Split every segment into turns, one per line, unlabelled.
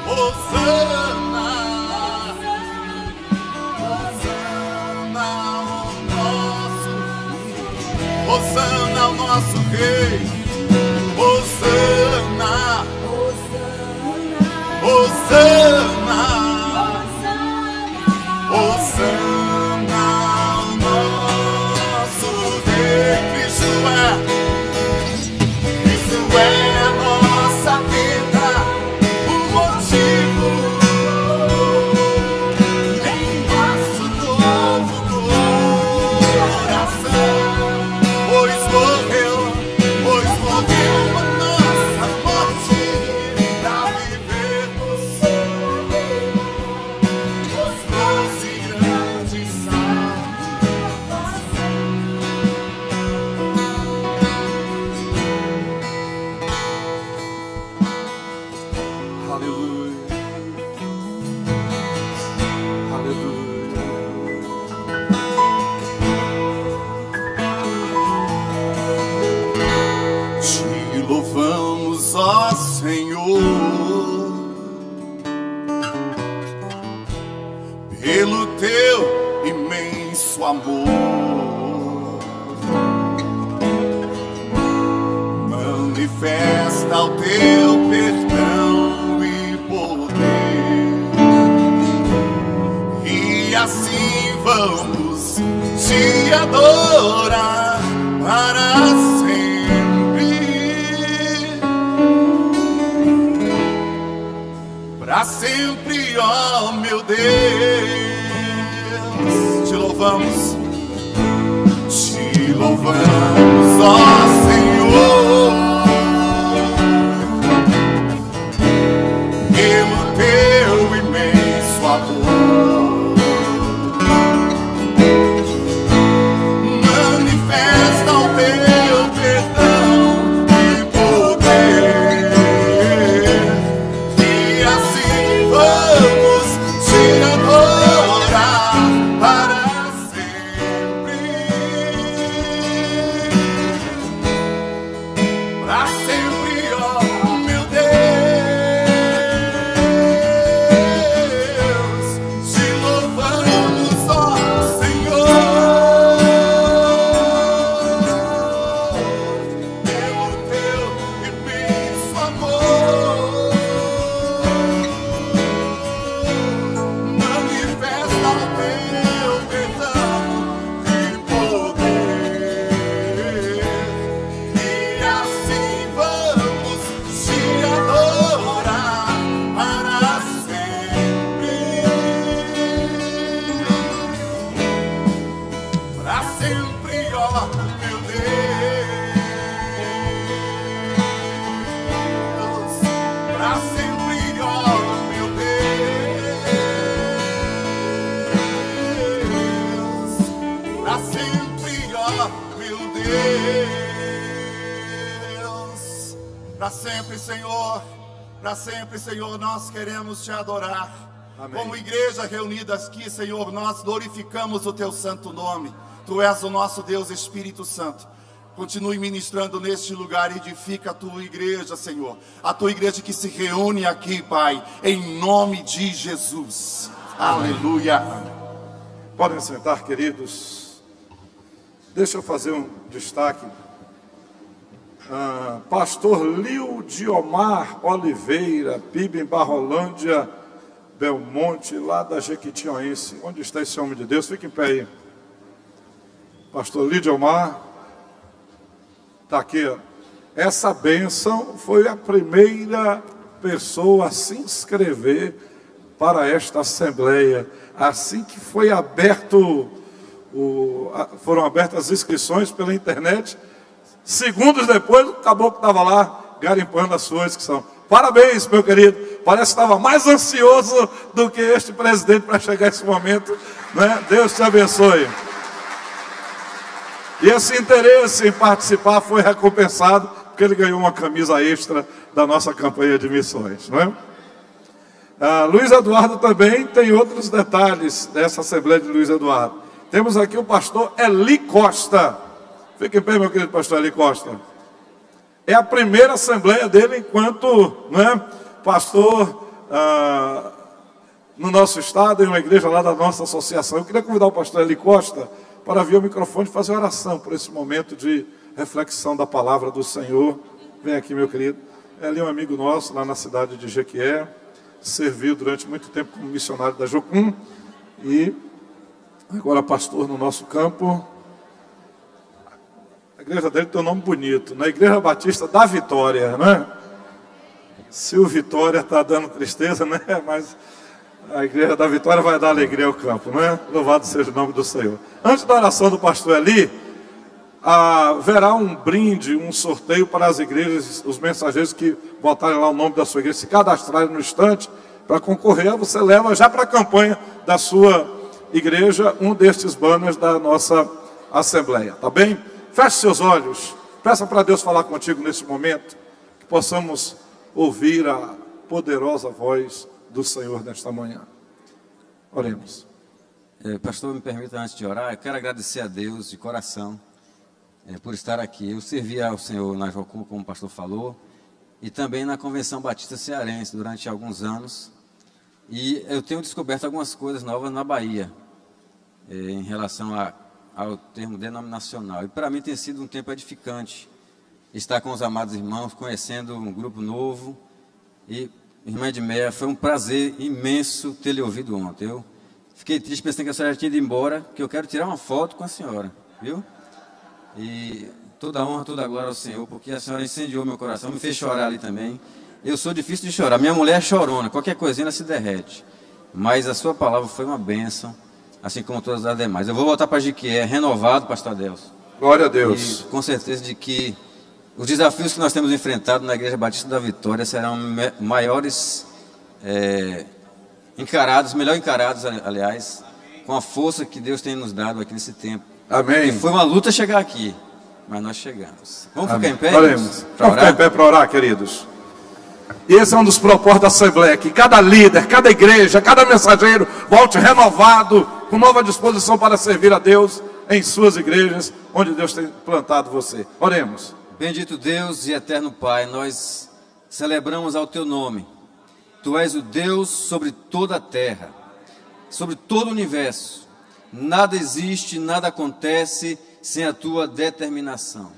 Hosana, Hosana ao nosso Rei. Hosana, Hosana, Hosana ao nosso Rei. Cristo é a nossa vida, o motivo em nosso novo coração. Pois morreu a nossa morte pra vivermos os doce grandes salvação. Aleluia, aleluia. Te louvamos, ó Senhor, pelo teu imenso amor. Manifesta o teu perdão e poder, e assim vamos te adorar para sempre, para sempre, ó meu Deus. Te louvamos, ó Senhor, pelo teu imenso amor. Manifesta o teu perdão e poder, e assim vamos te adorar para sempre, ó meu Deus. Te louvamos, ó Senhor, pelo teu imenso amor. Manifesta o teu perdão e poder, e assim vamos te adorar para sempre, ó meu Deus. Para sempre, ó meu Deus. Para sempre, ó meu Deus. Para sempre, Senhor. Para sempre, Senhor, nós queremos te adorar.
Amém.
Como igreja reunida aqui, Senhor, nós glorificamos o teu santo nome. Tu és o nosso Deus, Espírito Santo. Continue ministrando neste lugar, edifica a tua igreja, Senhor. A tua igreja que se reúne aqui, Pai, em nome de Jesus.
Amém.
Aleluia.
Podem sentar, queridos. Deixa eu fazer um destaque. Pastor Lio Diomar Oliveira, PIB em Barrolândia, Belmonte, lá da Jequitinhonhense. Onde está esse homem de Deus? Fique em pé aí. Pastor Lio Diomar está aqui, ó. Essa bênção foi a primeira pessoa a se inscrever para esta assembleia. Assim que foi aberto, foram abertas as inscrições pela internet, segundos depois, o caboclo estava lá garimpando as suas inscrições. Parabéns, meu querido. Parece que estava mais ansioso do que este presidente para chegar a esse momento, né? Deus te abençoe. E esse interesse em participar foi recompensado, porque ele ganhou uma camisa extra da nossa campanha de missões, não é? Luiz Eduardo também tem outros detalhes dessa Assembleia de Luiz Eduardo. Temos aqui o pastor Eli Costa. Fique em pé, meu querido pastor Eli Costa. É a primeira assembleia dele enquanto, né, pastor no nosso estado, em uma igreja lá da nossa associação. Eu queria convidar o pastor Eli Costa para vir ao microfone e fazer oração por esse momento de reflexão da palavra do Senhor. Vem aqui, meu querido. Ele é um amigo nosso lá na cidade de Jequié, serviu durante muito tempo como missionário da Jocum e agora pastor no nosso campo. A igreja dele tem um nome bonito, na Igreja Batista da Vitória, né? Se o Vitória está dando tristeza, né? Mas a Igreja da Vitória vai dar alegria ao campo, né? Louvado seja o nome do Senhor. Antes da oração do pastor Eli, haverá um brinde, um sorteio para as igrejas, os mensageiros que botarem lá o nome da sua igreja, se cadastrarem no instante para concorrer, você leva já para a campanha da sua igreja um destes banners da nossa assembleia, tá bem? Feche seus olhos, peça para Deus falar contigo nesse momento, que possamos ouvir a poderosa voz do Senhor nesta manhã. Oremos.
Pastor, me permita antes de orar, eu quero agradecer a Deus de coração por estar aqui. Eu servi ao Senhor na Jocum, como o pastor falou, e também na Convenção Batista Cearense durante alguns anos, e eu tenho descoberto algumas coisas novas na Bahia, em relação ao termo denominacional, e para mim tem sido um tempo edificante estar com os amados irmãos, conhecendo um grupo novo. E irmã Edmeia, foi um prazer imenso ter lhe ouvido ontem. Eu fiquei triste pensando que a senhora já tinha ido embora, que eu quero tirar uma foto com a senhora, viu? E toda a honra, toda a glória ao Senhor, porque a senhora incendiou meu coração, me fez chorar ali também. Eu sou difícil de chorar, minha mulher é chorona, qualquer coisinha ela se derrete, mas a sua palavra foi uma bênção, assim como todas as demais. Eu vou voltar para Jequié, renovado, pastor Adelson.
Glória a Deus.
E com certeza de que os desafios que nós temos enfrentado na Igreja Batista da Vitória serão maiores melhor encarados, aliás, com a força que Deus tem nos dado aqui nesse tempo.
Amém.
E foi uma luta chegar aqui, mas nós chegamos. Vamos ficar em pé?
Oremos. Vamos ficar em pé para orar, queridos. E esse é um dos propósitos da Assembleia, que cada líder, cada igreja, cada mensageiro volte renovado, com nova disposição para servir a Deus em suas igrejas, onde Deus tem plantado você. Oremos.
Bendito Deus e eterno Pai, nós celebramos ao Teu nome. Tu és o Deus sobre toda a terra, sobre todo o universo. Nada existe, nada acontece sem a Tua determinação.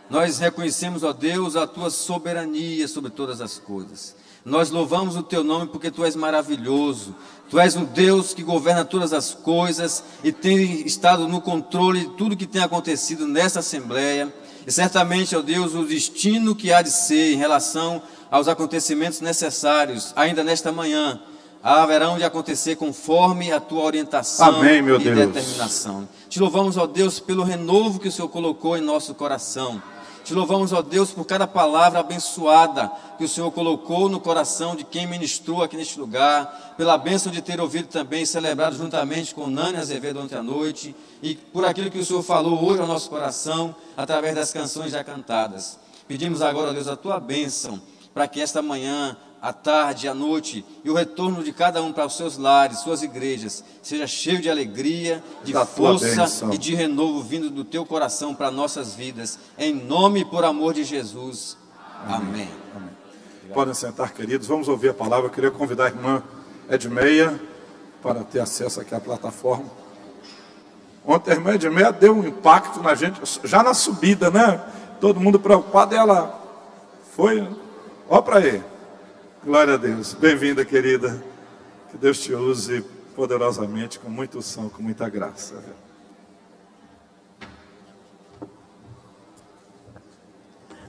Nós reconhecemos, ó Deus, a Tua soberania sobre todas as coisas. Nós louvamos o Teu nome porque Tu és maravilhoso. Tu és um Deus que governa todas as coisas e tem estado no controle de tudo que tem acontecido nessa Assembleia. E certamente, ó Deus, o destino que há de ser em relação aos acontecimentos necessários, ainda nesta manhã, haverão de acontecer conforme a Tua orientação.
Amém, meu
e
Deus.
Determinação. Te louvamos, ó Deus, pelo renovo que o Senhor colocou em nosso coração. Te louvamos, ó Deus, por cada palavra abençoada que o Senhor colocou no coração de quem ministrou aqui neste lugar, pela bênção de ter ouvido também, celebrado juntamente com Nani Azevedo ontem à noite, e por aquilo que o Senhor falou hoje ao nosso coração, através das canções já cantadas. Pedimos agora, ó Deus, a Tua bênção, para que esta manhã, à tarde, à noite, e o retorno de cada um para os seus lares, suas igrejas, seja cheio de alegria, de força e de renovo vindo do Teu coração para nossas vidas, em nome e por amor de Jesus. Amém.
Amém. Podem sentar, queridos, vamos ouvir a palavra. Eu queria convidar a irmã Edmeia para ter acesso aqui à plataforma. Ontem a irmã Edmeia deu um impacto na gente, já na subida, né? Todo mundo preocupado, e ela foi, ó para aí. Glória a Deus. Bem-vinda, querida. Que Deus te use poderosamente, com muita unção, com muita graça.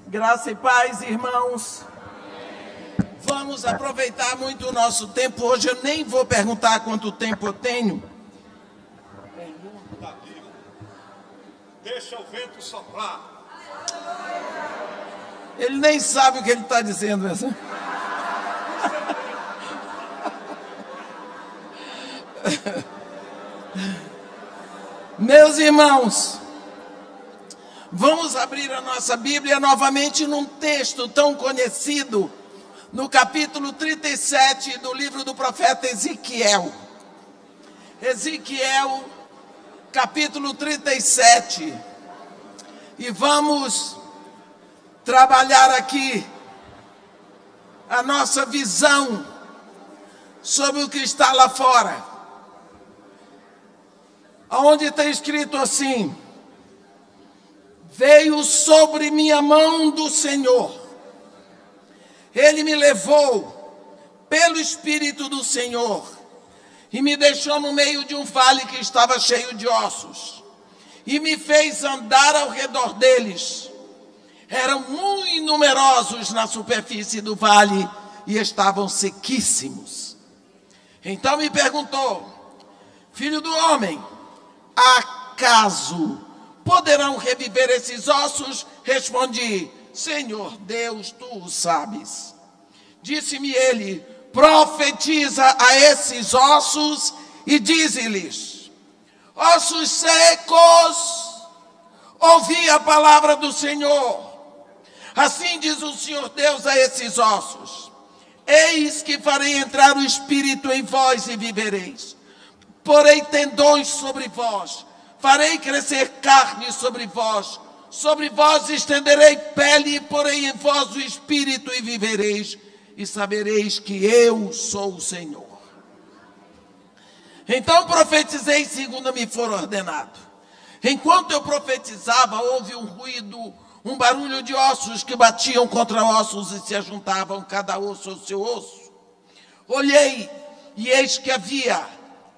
Graça e paz, irmãos. Vamos aproveitar muito o nosso tempo. Hoje eu nem vou perguntar quanto tempo eu tenho.
Deixa o vento soprar.
Ele nem sabe o que ele está dizendo. Meus irmãos, vamos abrir a nossa Bíblia novamente num texto tão conhecido, no capítulo 37 do livro do profeta Ezequiel. Ezequiel, capítulo 37. E vamos trabalhar aqui a nossa visão sobre o que está lá fora, aonde está escrito assim: veio sobre mim a mão do Senhor, Ele me levou pelo Espírito do Senhor e me deixou no meio de um vale que estava cheio de ossos e me fez andar ao redor deles. Eram muito numerosos na superfície do vale e estavam sequíssimos. Então me perguntou: filho do homem, acaso poderão reviver esses ossos? Respondi: Senhor Deus, tu o sabes. Disse-me ele: profetiza a esses ossos e dize-lhes: ossos secos, ouvi a palavra do Senhor. Assim diz o Senhor Deus a esses ossos: eis que farei entrar o Espírito em vós e vivereis. Porei tendões sobre vós, farei crescer carne sobre vós estenderei pele, e porei em vós o Espírito e vivereis, e sabereis que eu sou o Senhor. Então profetizei segundo me for ordenado. Enquanto eu profetizava, houve um ruído, um barulho de ossos que batiam contra ossos e se ajuntavam, cada osso ao seu osso. Olhei, e eis que havia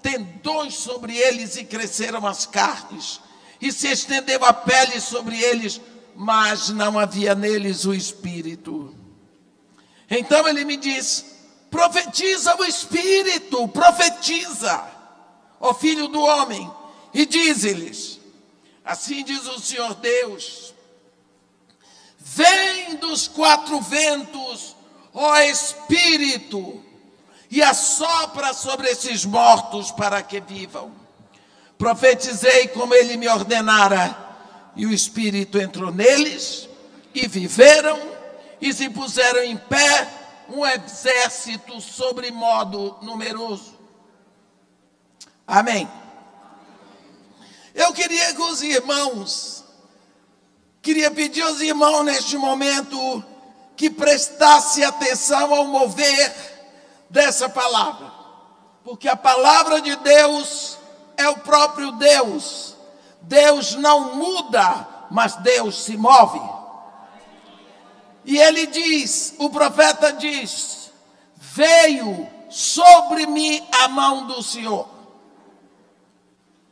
tendões sobre eles, e cresceram as carnes, e se estendeu a pele sobre eles, mas não havia neles o Espírito. Então ele me disse: profetiza o Espírito, profetiza, ó filho do homem, e dize-lhes: assim diz o Senhor Deus, vem dos quatro ventos, ó Espírito, e assopra sobre esses mortos para que vivam. Profetizei como ele me ordenara, e o Espírito entrou neles, e viveram, e se puseram em pé um exército sobre modo numeroso. Amém. Eu queria que os irmãos, pedir aos irmãos neste momento, que prestasse atenção ao mover dessa palavra, porque a palavra de Deus é o próprio Deus. Deus não muda, mas Deus se move. E ele diz, o profeta diz: veio sobre mim a mão do Senhor.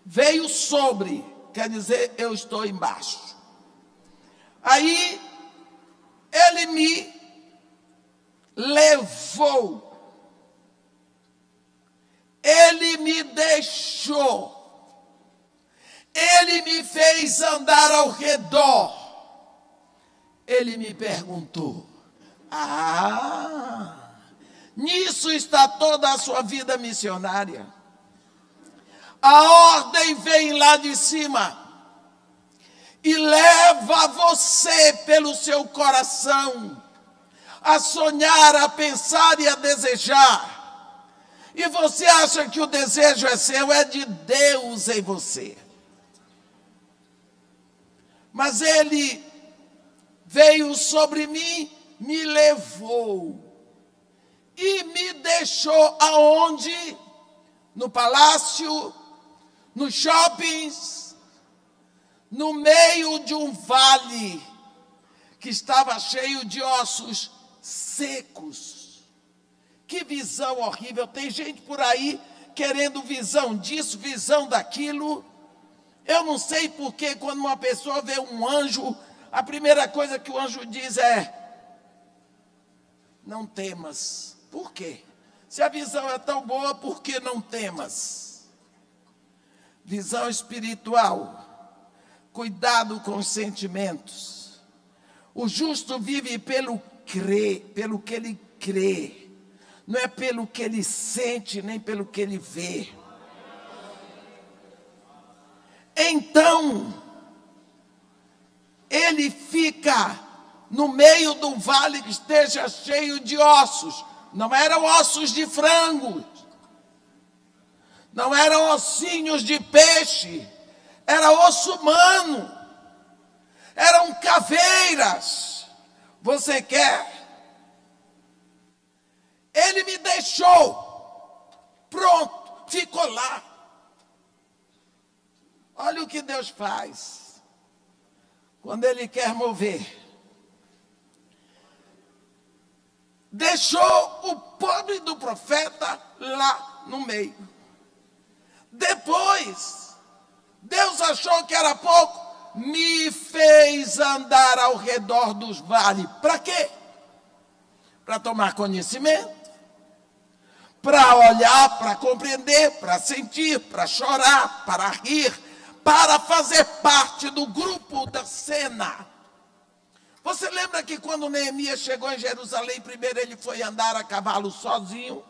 Veio sobre, quer dizer, eu estou embaixo. Aí, ele me levou. Ele me deixou. Ele me fez andar ao redor. Ele me perguntou: nisso está toda a sua vida missionária. A ordem vem lá de cima e leva você pelo seu coração a sonhar, a pensar e a desejar. E você acha que o desejo é seu, é de Deus em você. Mas ele veio sobre mim, me levou e me deixou aonde? No palácio, nos shoppings, no meio de um vale que estava cheio de ossos secos. Que visão horrível! Tem gente por aí querendo visão disso, visão daquilo. Eu não sei porque quando uma pessoa vê um anjo, a primeira coisa que o anjo diz é: não temas. Por quê? Se a visão é tão boa, por que não temas? Visão espiritual. Cuidado com os sentimentos. O justo vive pelo que ele crê. Não é pelo que ele sente, nem pelo que ele vê. Então, ele fica no meio de um vale que esteja cheio de ossos. Não eram ossos de frango, não eram ossinhos de peixe, era osso humano, eram caveiras. Você quer? Ele me deixou Pronto, ficou lá. Olha o que Deus faz quando Ele quer mover. Deixou o pobre do profeta lá no meio. Depois, Deus achou que era pouco, me fez andar ao redor dos vales. Para quê? Para tomar conhecimento, para olhar, para compreender, para sentir, para chorar, para rir, para fazer parte do grupo da cena. Você lembra que quando Neemias chegou em Jerusalém, primeiro ele foi andar a cavalo sozinho?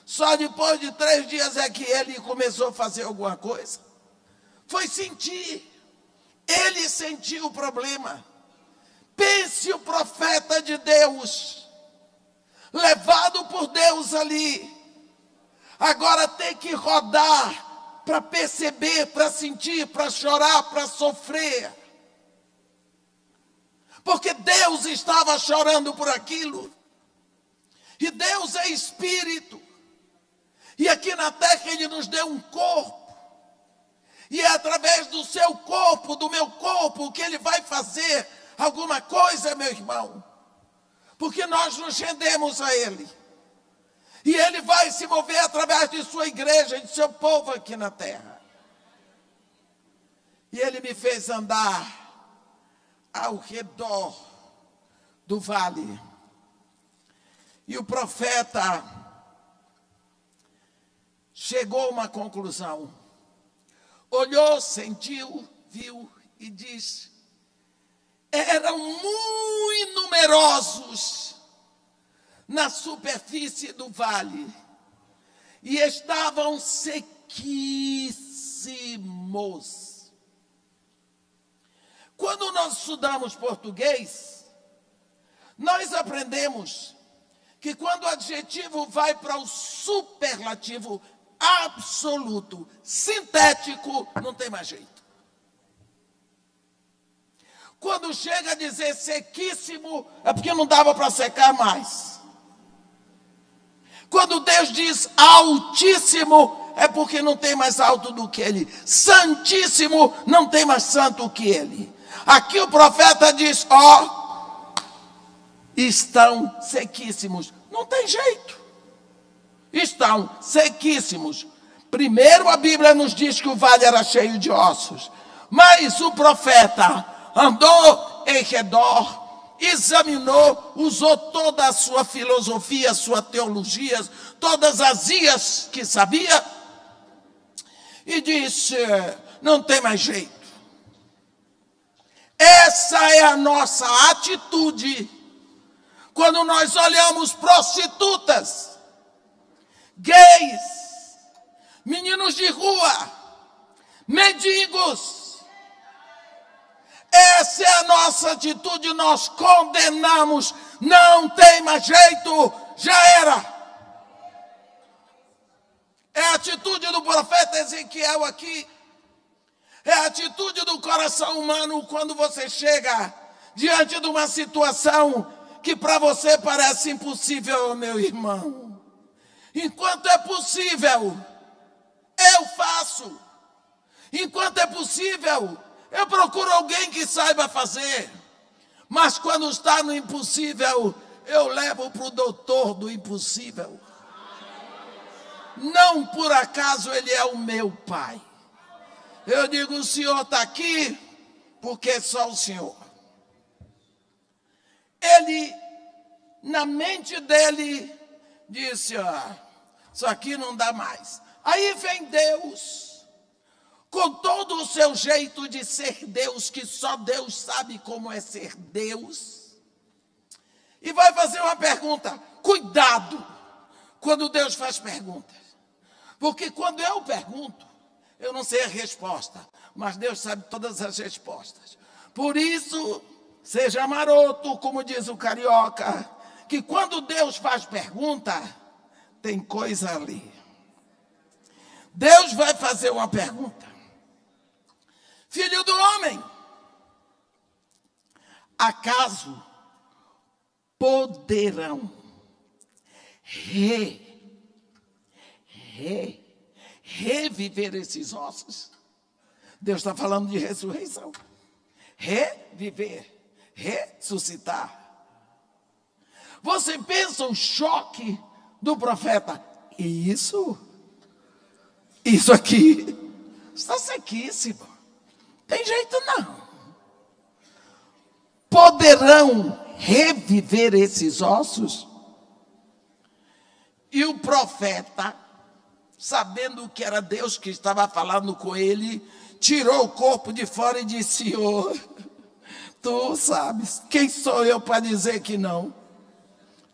Só depois de 3 dias é que ele começou a fazer alguma coisa? Foi sentir. Ele sentiu o problema. Pense o profeta de Deus, levado por Deus ali, agora tem que rodar para perceber, para sentir, para chorar, para sofrer. Porque Deus estava chorando por aquilo. E Deus é espírito. E aqui na terra Ele nos deu um corpo. E é através do seu corpo, do meu corpo, que Ele vai fazer alguma coisa, meu irmão. Porque nós nos rendemos a Ele. E Ele vai se mover através de sua igreja, de seu povo aqui na terra. E Ele me fez andar ao redor do vale. E o profeta chegou a uma conclusão. Olhou, sentiu, viu e disse: eram muito numerosos na superfície do vale e estavam sequíssimos. Quando nós estudamos português, nós aprendemos que quando o adjetivo vai para o superlativo absoluto, sintético, não tem mais jeito. Quando chega a dizer sequíssimo, é porque não dava para secar mais. Quando Deus diz altíssimo, é porque não tem mais alto do que Ele. Santíssimo, não tem mais santo que Ele. Aqui o profeta diz, estão sequíssimos. Não tem jeito. Estão sequíssimos. Primeiro a Bíblia nos diz que o vale era cheio de ossos. Mas o profeta andou em redor, examinou, usou toda a sua filosofia, sua teologia, todas as ias que sabia, e disse, não tem mais jeito. Essa é a nossa atitude quando nós olhamos prostitutas, gays, meninos de rua, mendigos. Essa é a nossa atitude, nós condenamos, não tem mais jeito, já era. É a atitude do profeta Ezequiel aqui. É a atitude do coração humano quando você chega diante de uma situação que para você parece impossível, meu irmão. Enquanto é possível, eu faço. Enquanto é possível, eu procuro alguém que saiba fazer. Mas quando está no impossível, eu levo para o doutor do impossível. Não por acaso ele é o meu pai. Eu digo, o senhor está aqui porque só o senhor. Ele, na mente dele, disse, isso aqui não dá mais. Aí vem Deus, com todo o seu jeito de ser Deus, que só Deus sabe como é ser Deus, e vai fazer uma pergunta. Cuidado quando Deus faz perguntas, porque quando eu pergunto, eu não sei a resposta, mas Deus sabe todas as respostas. Por isso, seja maroto, como diz o carioca, que quando Deus faz pergunta, tem coisa ali. Deus vai fazer uma pergunta. Filho do homem, acaso poderão reviver esses ossos. Deus está falando de ressurreição. Reviver, ressuscitar. Você pensa o choque do profeta? Isso aqui está sequíssimo. Tem jeito não. Poderão reviver esses ossos? E o profeta, sabendo que era Deus que estava falando com ele, tirou o corpo de fora e disse: Senhor, tu sabes. Quem sou eu para dizer que não?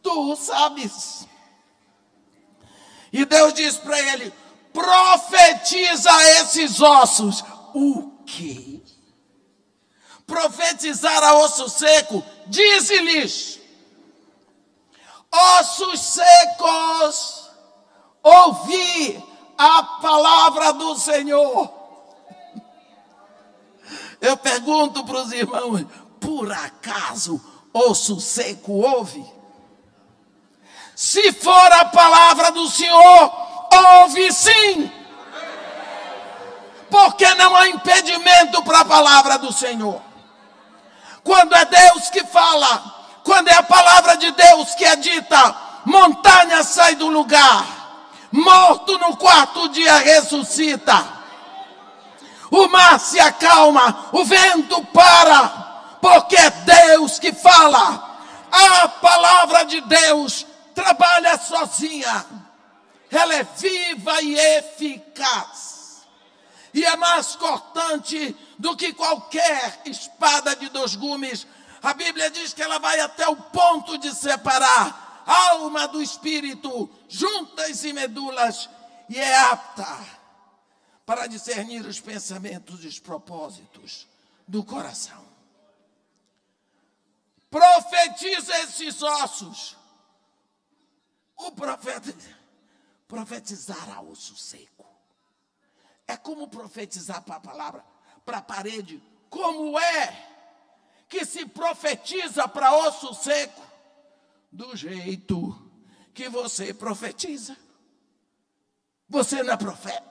Tu sabes. E Deus diz para ele: profetiza esses ossos. O quê? Profetizar a osso seco, dize-lhes: ossos secos, ouvi a palavra do Senhor. Eu pergunto para os irmãos: por acaso osso seco ouve? Se for a palavra do Senhor, ouve sim. Porque não há impedimento para a palavra do Senhor. Quando é Deus que fala, quando é a palavra de Deus que é dita, montanha sai do lugar, morto no quarto dia ressuscita, o mar se acalma, o vento para, porque é Deus que fala. A palavra de Deus trabalha sozinha, ela é viva e eficaz. E é mais cortante do que qualquer espada de 2 gumes. A Bíblia diz que ela vai até o ponto de separar a alma do espírito, juntas e medulas, e é apta para discernir os pensamentos e os propósitos do coração. Profetiza esses ossos. O profeta profetizar a osso seco. É como profetizar para a palavra, para a parede. Como é que se profetiza para osso seco? Do jeito que você profetiza. Você não é profeta.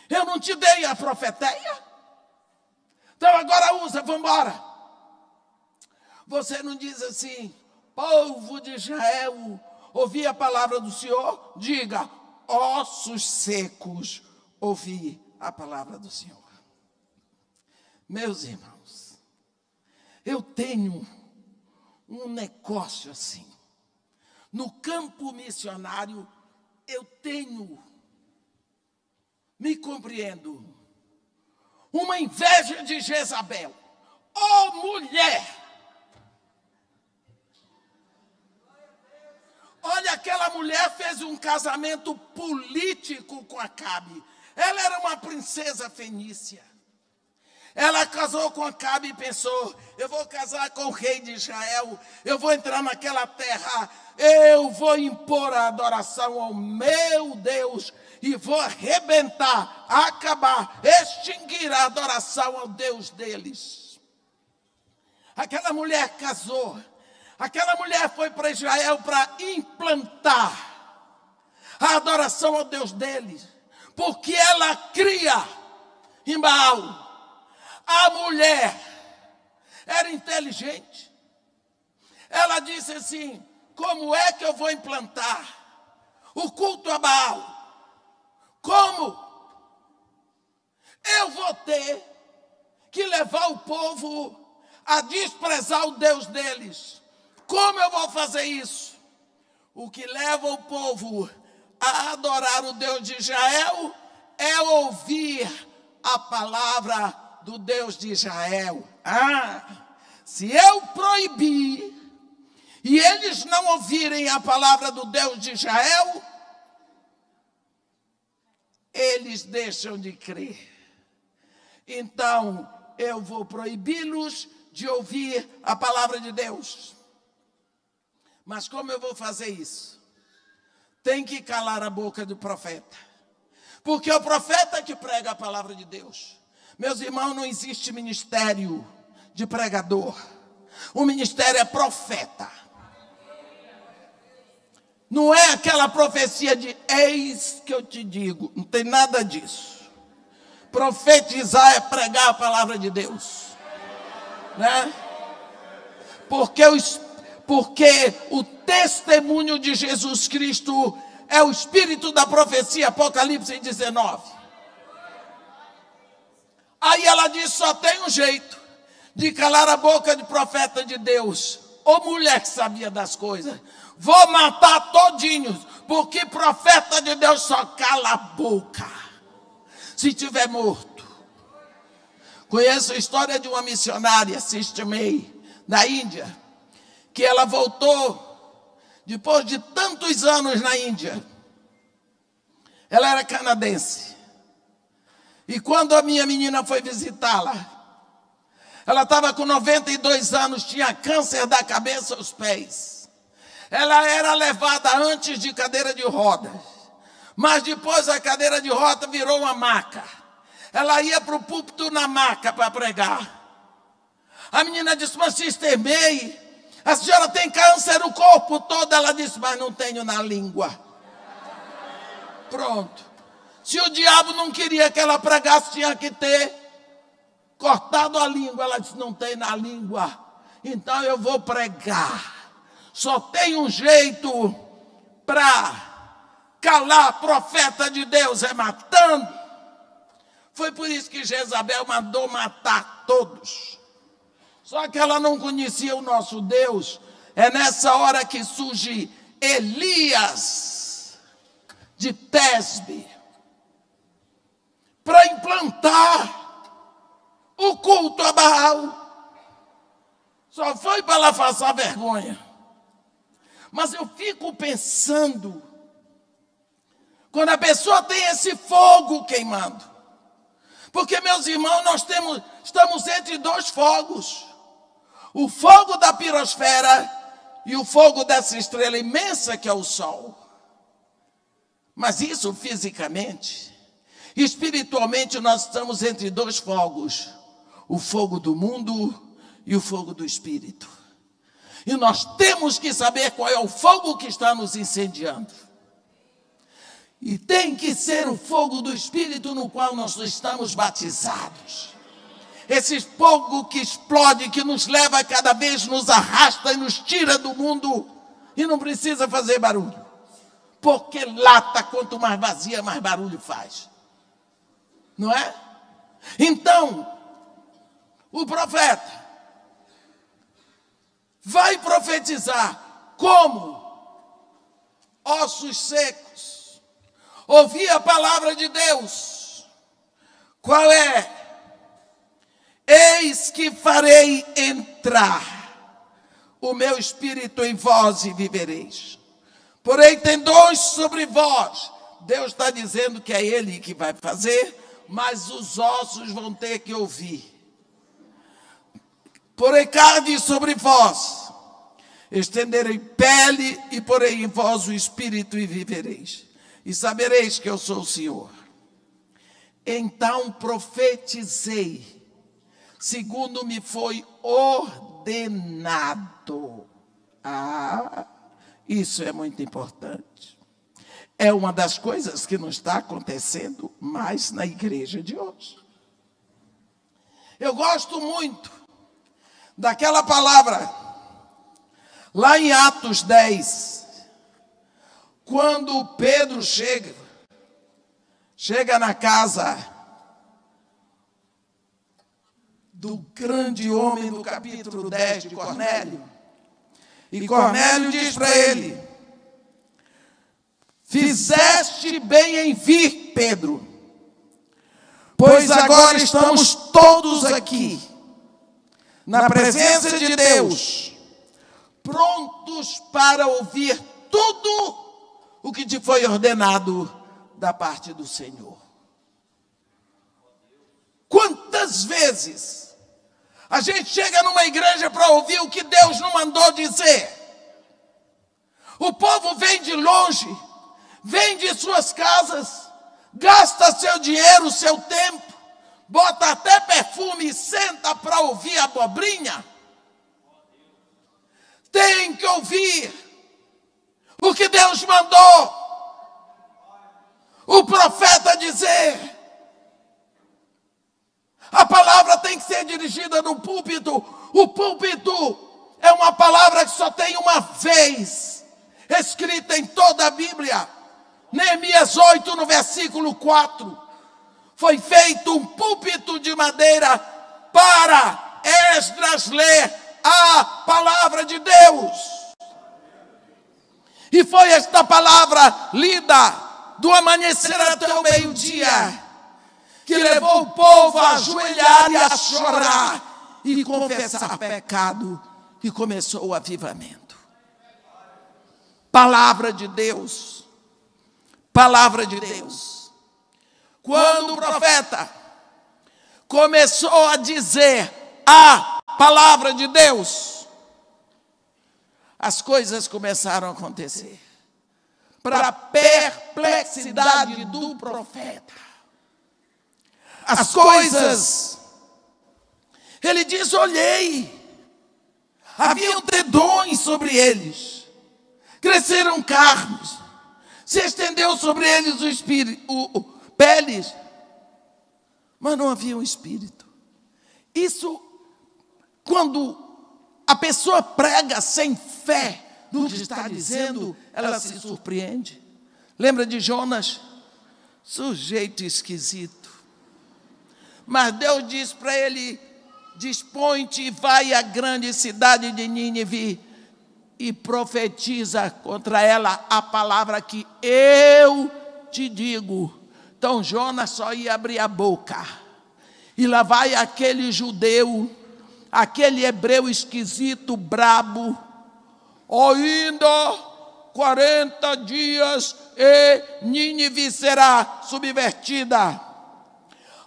Eu não te dei a profeteia? Então agora usa, vamos embora. Você não diz assim: povo de Israel, ouvi a palavra do Senhor? Diga: ossos secos, ouvi a palavra do Senhor. Meus irmãos, eu tenho um negócio assim. No campo missionário, eu tenho, me compreendo, uma inveja de Jezabel. Ô mulher! Olha, aquela mulher fez um casamento político com Acabe. Ela era uma princesa fenícia. Ela casou com Acabe e pensou: eu vou casar com o rei de Israel, eu vou entrar naquela terra, eu vou impor a adoração ao meu Deus e vou arrebentar, acabar, extinguir a adoração ao Deus deles. Aquela mulher casou. Aquela mulher foi para Israel para implantar a adoração ao Deus deles, porque ela cria em Baal. A mulher era inteligente. Ela disse assim: como é que eu vou implantar o culto a Baal? Como? Eu vou ter que levar o povo a desprezar o Deus deles. Como eu vou fazer isso? O que leva o povo a adorar o Deus de Israel é ouvir a palavra do Deus de Israel. Se eu proibir e eles não ouvirem a palavra do Deus de Israel, eles deixam de crer. Então, eu vou proibi-los de ouvir a palavra de Deus. Mas como eu vou fazer isso? Tem que calar a boca do profeta. Porque é o profeta que prega a palavra de Deus. Meus irmãos, não existe ministério de pregador. O ministério é profeta. Não é aquela profecia de eis que eu te digo. Não tem nada disso. Profetizar é pregar a palavra de Deus. Né? Porque o testemunho de Jesus Cristo é o espírito da profecia, Apocalipse 19. Aí ela diz, só tem um jeito de calar a boca de profeta de Deus. Ô mulher que sabia das coisas, vou matar todinhos, porque profeta de Deus só cala a boca se tiver morto. Conheço a história de uma missionária, Sister May, da Índia, que ela voltou depois de tantos anos na Índia. Ela era canadense. E quando a minha menina foi visitá-la, ela estava com 92 anos, tinha câncer da cabeça aos pés. Ela era levada antes de cadeira de rodas, mas depois a cadeira de rodas virou uma maca. Ela ia para o púlpito na maca para pregar. A menina disse, mas Sister May, a senhora tem câncer no corpo todo? Ela disse, mas não tenho na língua. Pronto. Se o diabo não queria que ela pregasse, tinha que ter cortado a língua. Ela disse, não tem na língua, então eu vou pregar. Só tem um jeito para calar profeta de Deus, é matando. Foi por isso que Jezabel mandou matar todos. Só que ela não conhecia o nosso Deus. É nessa hora que surge Elias de Tesbe para implantar o culto a Baal. Só foi para ela passar vergonha. Mas eu fico pensando, quando a pessoa tem esse fogo queimando, porque, meus irmãos, nós estamos entre dois fogos, o fogo da pirosfera e o fogo dessa estrela imensa que é o Sol. Mas isso fisicamente, espiritualmente, nós estamos entre dois fogos, o fogo do mundo e o fogo do Espírito. E nós temos que saber qual é o fogo que está nos incendiando. E tem que ser o fogo do Espírito no qual nós estamos batizados. Esse fogo que explode, que nos leva cada vez, nos arrasta e nos tira do mundo. E não precisa fazer barulho. Porque lata, quanto mais vazia, mais barulho faz. Não é? Então, o profeta vai profetizar como? Ossos secos. Ouvir a palavra de Deus. Qual é? Eis que farei entrar o meu espírito em vós e vivereis. Porém tem dons sobre vós. Deus está dizendo que é Ele que vai fazer, mas os ossos vão ter que ouvir. Porém carne sobre vós, estenderei pele e porei em vós o espírito e vivereis. E sabereis que eu sou o Senhor. Então profetizei, segundo me foi ordenado. Isso é muito importante. É uma das coisas que não está acontecendo mais na igreja de hoje. Eu gosto muito daquela palavra, lá em Atos 10, quando Pedro chega na casa do grande homem do capítulo 10 de Cornélio, e Cornélio diz para ele, fizeste bem em vir, Pedro, pois agora estamos todos aqui, na presença de Deus, prontos para ouvir tudo o que te foi ordenado da parte do Senhor. Quantas vezes a gente chega numa igreja para ouvir o que Deus não mandou dizer? O povo vem de longe, vem de suas casas, gasta seu dinheiro, seu tempo, bota até perfume e senta para ouvir abobrinha. Tem que ouvir o que Deus mandou o profeta dizer. A palavra tem que ser dirigida no púlpito. O púlpito é uma palavra que só tem uma vez escrita em toda a Bíblia. Neemias 8, no versículo 4. Foi feito um púlpito de madeira para Esdras ler a palavra de Deus. E foi esta palavra lida do amanhecer até o meio-dia que levou o povo a ajoelhar e a chorar e confessar pecado, e começou o avivamento. Palavra de Deus. Palavra de Deus. Quando o profeta começou a dizer a palavra de Deus, as coisas começaram a acontecer. Para a perplexidade do profeta, as coisas, ele diz: olhei, haviam tendões sobre eles, cresceram carnes, se estendeu sobre eles o espírito, peles, mas não havia um espírito. Isso, quando a pessoa prega sem fé no que está dizendo, ela se surpreende. Lembra de Jonas? Sujeito esquisito. Mas Deus diz para ele: dispõe-te e vai à grande cidade de Nínive e profetiza contra ela a palavra que eu te digo. Então Jonas só ia abrir a boca, e lá vai aquele judeu, aquele hebreu esquisito, brabo. Ainda 40 dias e Nínive será subvertida.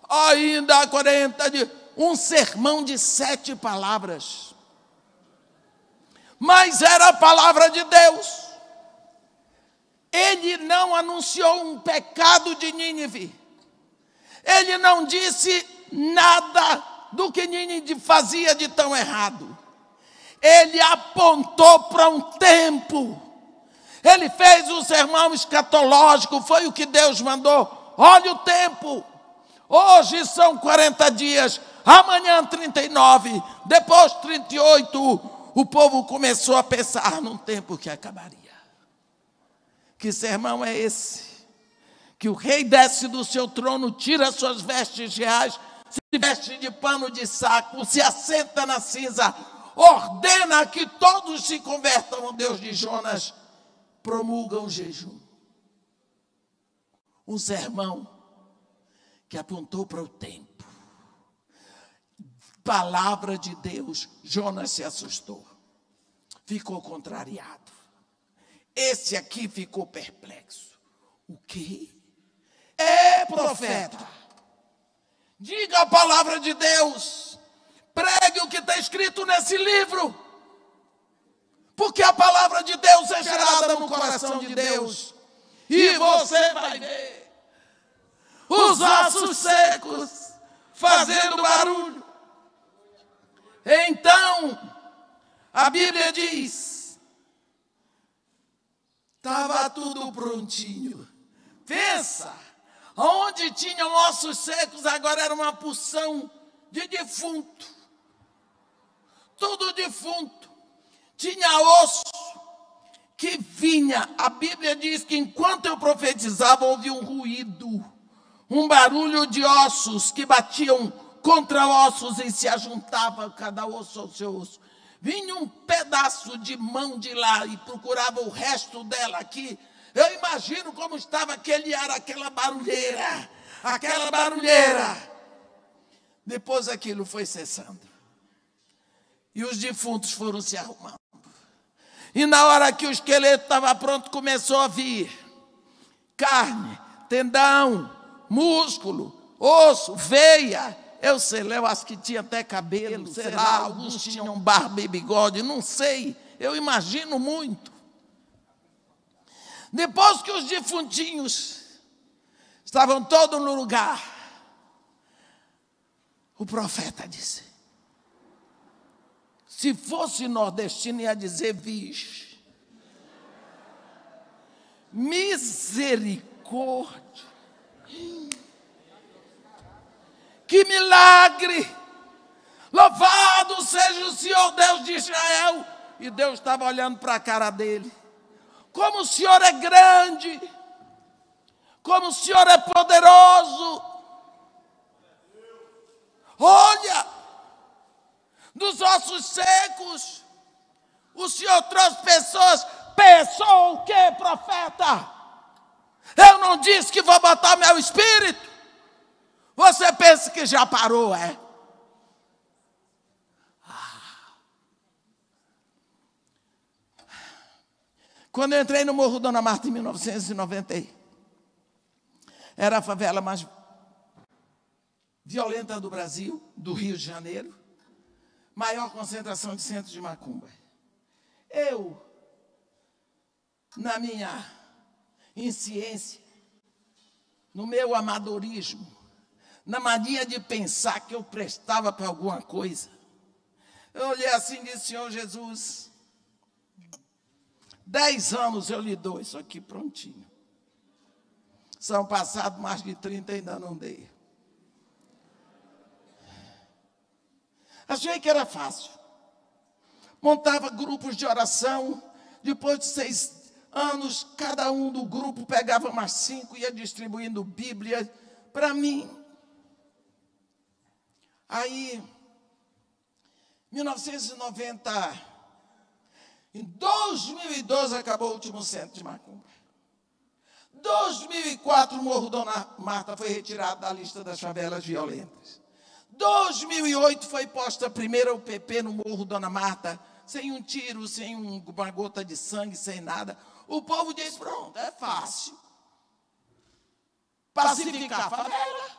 Ainda 40 dias. Um sermão de 7 palavras. Mas era a palavra de Deus. Ele não anunciou um pecado de Nínive. Ele não disse nada do que Nínive fazia de tão errado. Ele apontou para um tempo. Ele fez um sermão escatológico. Foi o que Deus mandou. Olha o tempo. Hoje são 40 dias. Amanhã 39. Depois 38. O povo começou a pensar num tempo que acabaria. Que sermão é esse? Que o rei desce do seu trono, tira suas vestes reais, se veste de pano de saco, se assenta na cinza, ordena que todos se convertam ao Deus de Jonas, promulga um jejum. Um sermão que apontou para o tempo. Palavra de Deus. Jonas se assustou. Ficou contrariado. Esse aqui ficou perplexo. O quê? É, profeta. Diga a palavra de Deus. Pregue o que está escrito nesse livro. Porque a palavra de Deus é gerada no coração de Deus. E você vai ver os ossos secos fazendo barulho. Então, a Bíblia diz, estava tudo prontinho. Pensa, onde tinham ossos secos, agora era uma porção de defunto. Tudo defunto. Tinha osso que vinha. A Bíblia diz que enquanto eu profetizava, houve um ruído, um barulho de ossos que batiam contra ossos e se ajuntava cada osso ao seu osso. Vinha um pedaço de mão de lá e procurava o resto dela aqui. Eu imagino como estava aquele ar, aquela barulheira. Depois aquilo foi cessando. E os defuntos foram se arrumando. E na hora que o esqueleto estava pronto, começou a vir carne, tendão, músculo, osso, veia. Eu sei lá, eu acho que tinha até cabelo, sei lá, alguns tinham barba e bigode, não sei, eu imagino muito. Depois que os defuntinhos estavam todos no lugar, o profeta disse, se fosse nordestino ia dizer, vixe. Misericórdia. Que milagre! Louvado seja o Senhor Deus de Israel. E Deus estava olhando para a cara dele. Como o Senhor é grande, como o Senhor é poderoso. Olha, dos ossos secos, o Senhor trouxe pessoas. Pensou o quê, profeta? Eu não disse que vou botar meu espírito. Você pensa que já parou, é? Quando eu entrei no Morro Dona Marta em 1990, era a favela mais violenta do Brasil, do Rio de Janeiro, maior concentração de centros de macumba. Eu, na minha insciência, no meu amadorismo, na mania de pensar que eu prestava para alguma coisa, eu olhei assim e disse: Senhor Jesus, 10 anos eu lhe dou isso aqui prontinho. São passados mais de 30 e ainda não dei. Achei que era fácil. Montava grupos de oração. Depois de 6 anos, cada um do grupo pegava mais 5 e ia distribuindo Bíblia para mim. Aí, 1990... Em 2012 acabou o último centro de macumba. 2004 o Morro Dona Marta foi retirado da lista das favelas violentas. 2008 foi posta a primeira UPP no Morro Dona Marta, sem um tiro, sem uma gota de sangue, sem nada. O povo diz: pronto, é fácil pacificar a favela.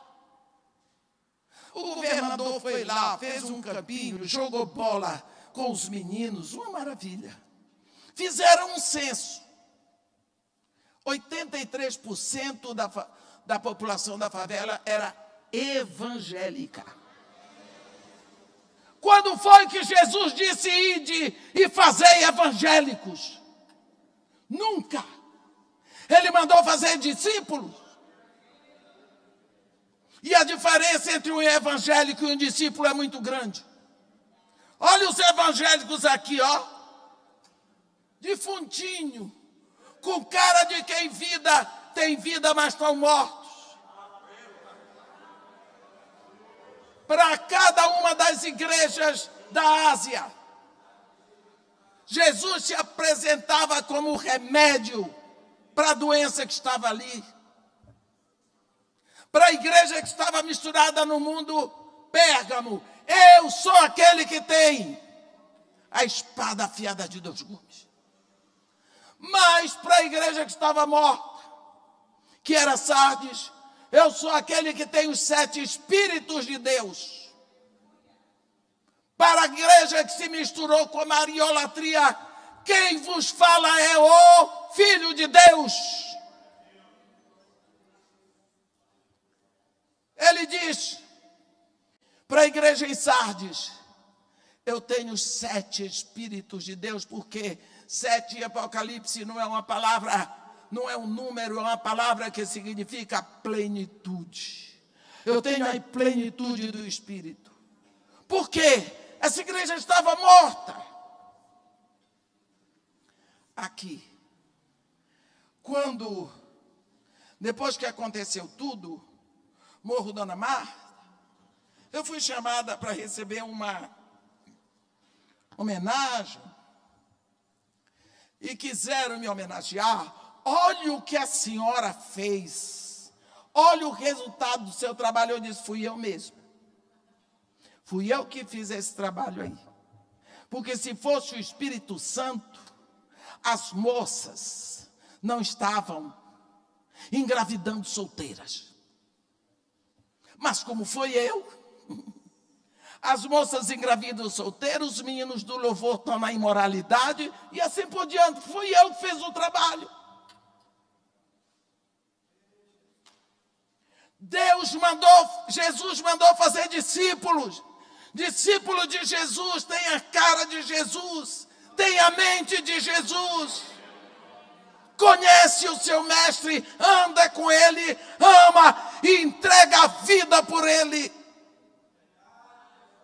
O governador foi lá, fez um campinho, jogou bola com os meninos, uma maravilha. Fizeram um censo. 83% da população da favela era evangélica. Quando foi que Jesus disse: ide e fazei evangélicos? Nunca. Ele mandou fazer discípulos. E a diferença entre um evangélico e um discípulo é muito grande. Olha os evangélicos aqui, ó, defuntinho, com cara de quem tem vida, mas estão mortos. Para cada uma das igrejas da Ásia, Jesus se apresentava como remédio para a doença que estava ali. Para a igreja que estava misturada no mundo, Pérgamo: eu sou aquele que tem a espada afiada de 2 gumes. Mas para a igreja que estava morta, que era Sardes: eu sou aquele que tem os 7 Espíritos de Deus. Para a igreja que se misturou com a mariolatria, quem vos fala é o Filho de Deus. Ele diz para a igreja em Sardes: eu tenho os 7 Espíritos de Deus, porque 7 em Apocalipse não é uma palavra, não é um número, é uma palavra que significa plenitude. Eu tenho a plenitude do Espírito. Por quê? Essa igreja estava morta. Aqui, depois que aconteceu tudo, Morro Dona Marta, eu fui chamada para receber uma homenagem. E quiseram me homenagear. Olha o que a senhora fez. Olha o resultado do seu trabalho. Eu disse: fui eu mesmo. Fui eu que fiz esse trabalho aí. Porque se fosse o Espírito Santo, as moças não estavam engravidando solteiras. Mas como foi eu, as moças engravidam solteiros, os meninos do louvor estão na imoralidade, e assim por diante. Fui eu que fiz o trabalho. Jesus mandou fazer discípulos. Discípulo de Jesus tem a cara de Jesus, tem a mente de Jesus. conhece o seu mestre, anda com ele, ama e entrega a vida por ele.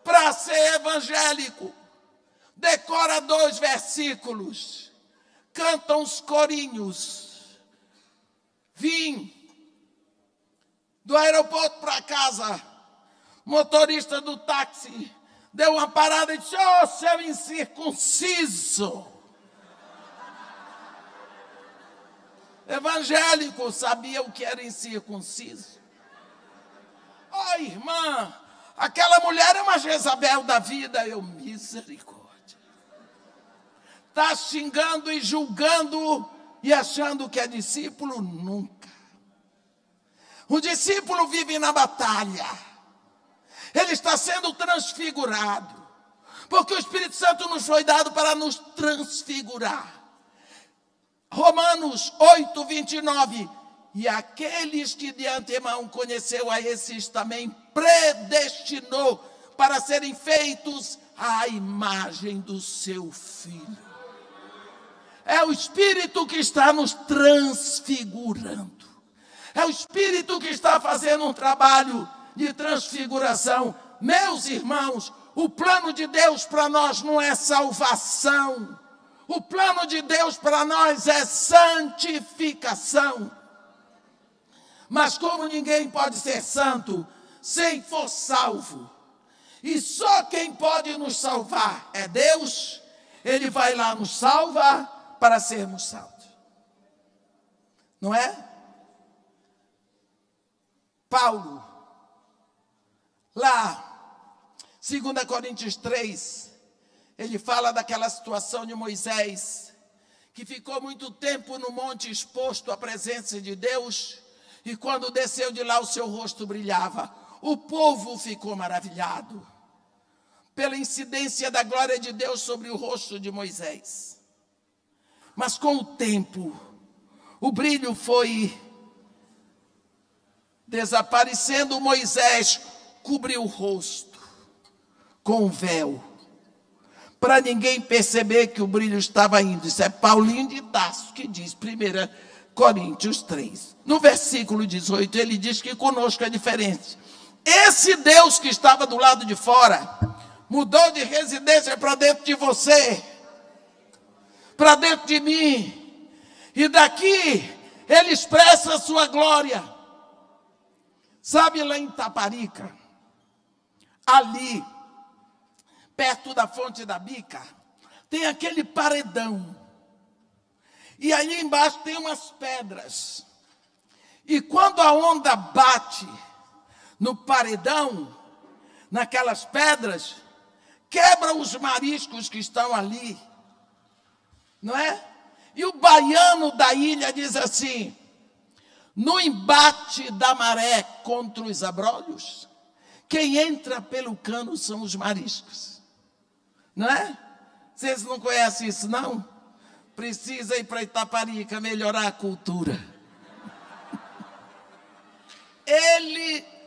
Para ser evangélico, decora 2 versículos, canta uns corinhos. Vim do aeroporto para casa, motorista do táxi deu uma parada e disse: "Ô, seu incircunciso!" Evangélico sabia o que era incircunciso. Ó, irmã, aquela mulher é uma Jezabel da vida. Eu, misericórdia. Está xingando e julgando e achando que é discípulo? Nunca. O discípulo vive na batalha. Ele está sendo transfigurado. Porque o Espírito Santo nos foi dado para nos transfigurar. Romanos 8, 29. E aqueles que de antemão conheceu, a esses também predestinou para serem feitos à imagem do seu Filho. É o Espírito que está nos transfigurando. É o Espírito que está fazendo um trabalho de transfiguração. Meus irmãos, o plano de Deus para nós não é salvação. O plano de Deus para nós é santificação. Mas como ninguém pode ser santo sem for salvo, e só quem pode nos salvar é Deus, Ele vai lá nos salva para sermos salvos. Não é? Paulo, lá, 2 Coríntios 3, ele fala daquela situação de Moisés, que ficou muito tempo no monte exposto à presença de Deus, e quando desceu de lá o seu rosto brilhava. O povo ficou maravilhado pela incidência da glória de Deus sobre o rosto de Moisés. Mas com o tempo, o brilho foi desaparecendo. Moisés cobriu o rosto com um véu, para ninguém perceber que o brilho estava indo. Isso é Paulinho de Tarso que diz, 1 Coríntios 3. No versículo 18, ele diz que conosco é diferente. Esse Deus que estava do lado de fora, mudou de residência para dentro de você, para dentro de mim. E daqui, ele expressa a sua glória. Sabe, lá em Taparica, ali, perto da fonte da Bica, tem aquele paredão. E aí embaixo tem umas pedras. E quando a onda bate no paredão, naquelas pedras, quebra os mariscos que estão ali. Não é? E o baiano da ilha diz assim: no embate da maré contra os abrolhos, quem entra pelo cano são os mariscos. Não é? Vocês não conhecem isso, não? Precisa ir para Itaparica melhorar a cultura.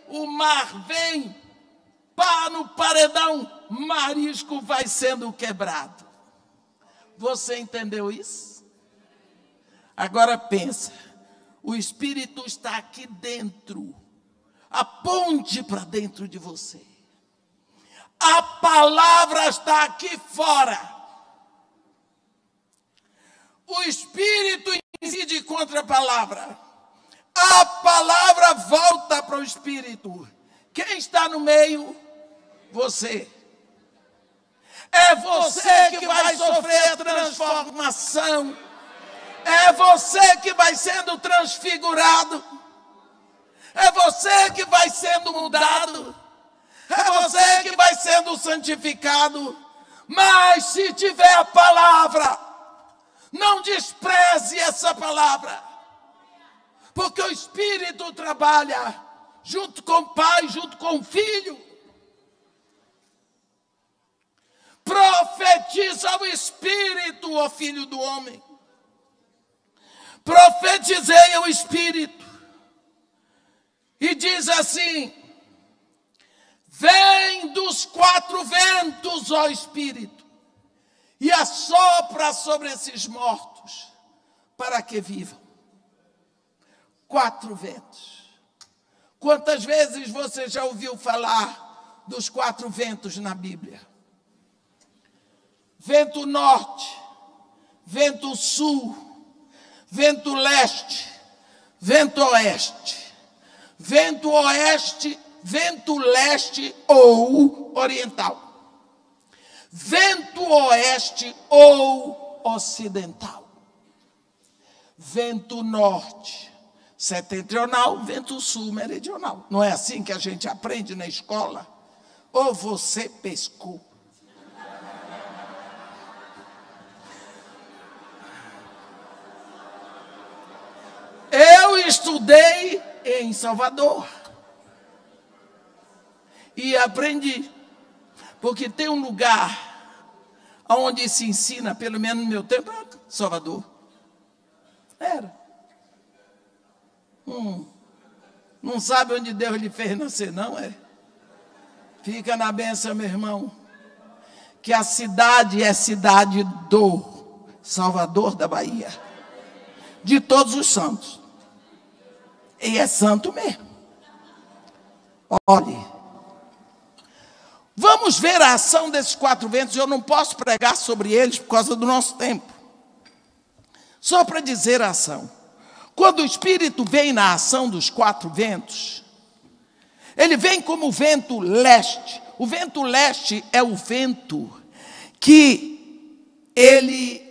O mar vem, pá no paredão, marisco vai sendo quebrado. Você entendeu isso? Agora pensa, o Espírito está aqui dentro, aponte para dentro de você. A palavra está aqui fora. O Espírito incide contra a palavra. A palavra volta para o Espírito. Quem está no meio? Você. É você que vai sofrer a transformação. É você que vai sendo transfigurado. É você que vai sendo mudado. É você que vai sendo santificado. Mas se tiver a palavra, não despreze essa palavra. Porque o Espírito trabalha junto com o Pai, junto com o Filho. Profetiza o Espírito, ó Filho do homem. Profetizei ao Espírito. E diz assim: vem dos 4 ventos, ó Espírito, e assopra sobre esses mortos, para que vivam. 4 ventos. Quantas vezes você já ouviu falar dos 4 ventos na Bíblia? Vento norte, vento sul, vento leste, vento oeste. Vento oeste, vento leste ou oriental. Vento oeste ou ocidental. Vento norte, setentrional, vento sul, meridional. Não é assim que a gente aprende na escola? Ou você pescou? Eu estudei em Salvador e aprendi, porque tem um lugar onde se ensina, pelo menos no meu tempo, Salvador. Era. Não sabe onde Deus lhe fez nascer, não é? Fica na bênção, meu irmão, que a cidade é cidade do Salvador da Bahia, de todos os santos. E é santo mesmo. Olhe, vamos ver a ação desses 4 ventos. Eu não posso pregar sobre eles por causa do nosso tempo. Só para dizer a ação. Quando o Espírito vem na ação dos 4 ventos, ele vem como o vento leste. O vento leste é o vento que ele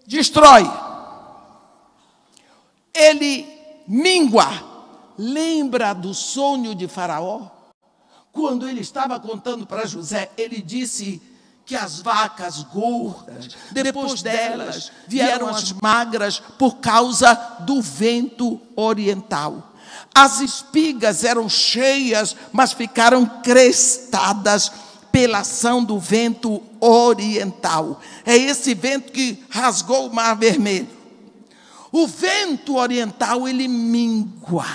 destrói. Ele míngua. Lembra do sonho de Faraó? Quando ele estava contando para José, ele disse que as vacas gordas, depois delas vieram as magras por causa do vento oriental. As espigas eram cheias, mas ficaram crestadas pela ação do vento oriental. É esse vento que rasgou o Mar Vermelho. O vento oriental, ele mingua.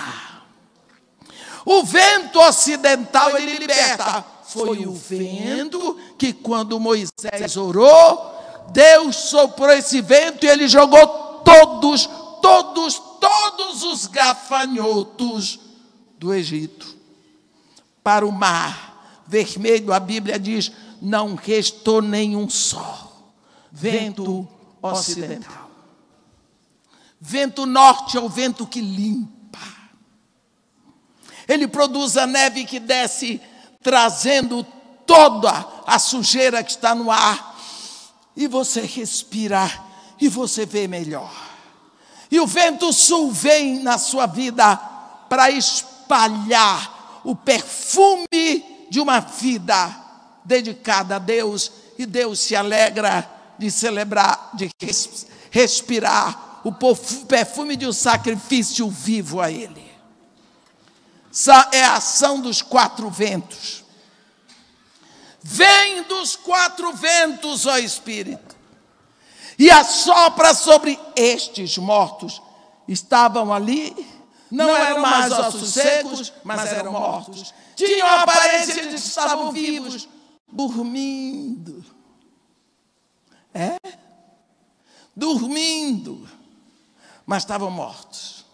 O vento ocidental, ele liberta. Foi o vento que, quando Moisés orou, Deus soprou esse vento e ele jogou todos os gafanhotos do Egito para o Mar Vermelho. A Bíblia diz, não restou nenhum só. Vento ocidental. Vento norte é o vento que limpa. Ele produz a neve que desce, trazendo toda a sujeira que está no ar. E você respira e você vê melhor. E o vento sul vem na sua vida para espalhar o perfume de uma vida dedicada a Deus. E Deus se alegra de celebrar, de respirar o perfume de um sacrifício vivo a Ele. Essa é a ação dos 4 ventos. Vem dos 4 ventos, ó Espírito, e assopra sobre estes mortos. Estavam ali, não eram mais ossos secos, mas eram mortos. Tinham a aparência de que estavam vivos, dormindo. Dormindo, mas estavam mortos.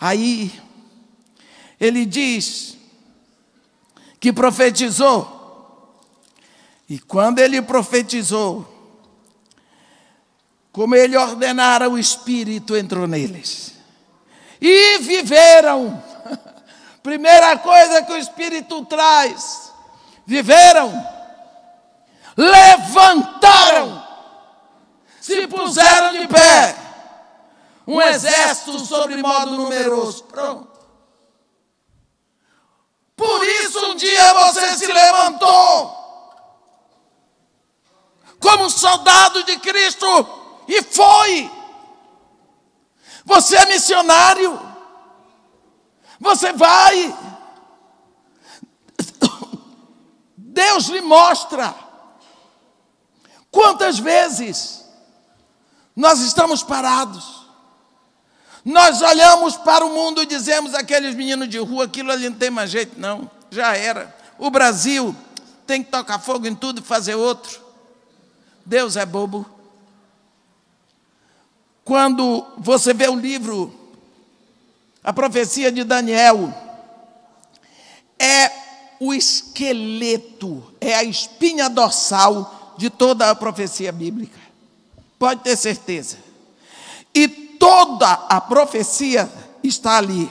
Aí, ele diz que profetizou. E quando ele profetizou, como ele ordenara, o Espírito entrou neles. E viveram. Primeira coisa que o Espírito traz. Viveram. Levantaram. Se puseram de pé. Um exército sobre modo numeroso. Pronto. Por isso um dia você se levantou como soldado de Cristo e foi. Você é missionário. Você vai. Deus lhe mostra. Quantas vezes nós estamos parados. Nós olhamos para o mundo e dizemos, aqueles meninos de rua, aquilo ali não tem mais jeito, não. Já era. O Brasil tem que tocar fogo em tudo e fazer outro. Deus é bobo. quando você vê o livro, a profecia de Daniel, é o esqueleto, é a espinha dorsal de toda a profecia bíblica. Pode ter certeza. E toda a profecia está ali.